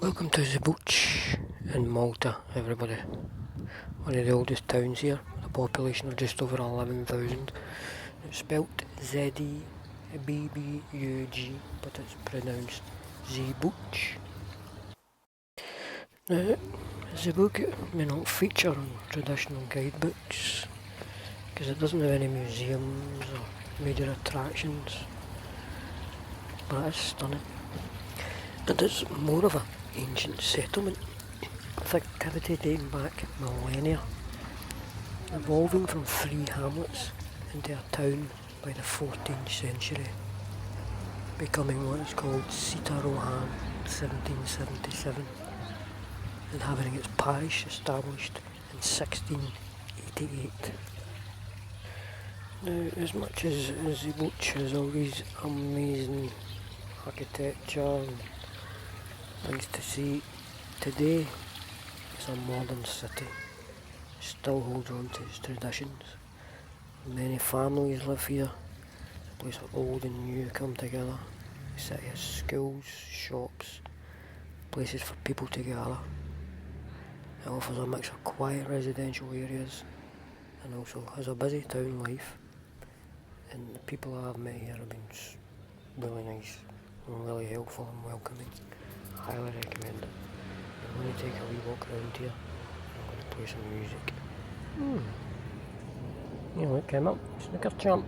Welcome to the beach in Malta, everybody. One of the oldest towns here, with a population of just over 11,000. It's spelt Z-E-B-B-U-G, but it's pronounced Z-Buch. Now, the book may not feature on traditional guidebooks, because it doesn't have any museums or major attractions, but it is stunning. And it's more of an ancient settlement, with activity dating back millennia, evolving from 3 hamlets into a town by the 14th century, becoming what is called Sita Rohan 1777, and having its parish established in 1688. Now, as much as the beach has all these amazing architecture and things to see, today it's a modern city. It still holds on to its traditions. Many families live here. It's a place where old and new come together. The city has schools, shops, places for people to gather. It offers a mix of quiet residential areas and also has a busy town life. And the people I've met here have been really nice and really helpful and welcoming. I highly recommend it. I'm going to take a wee walk around here. I'm going to play some music. You know what came up? Snooker champ.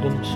Buildings.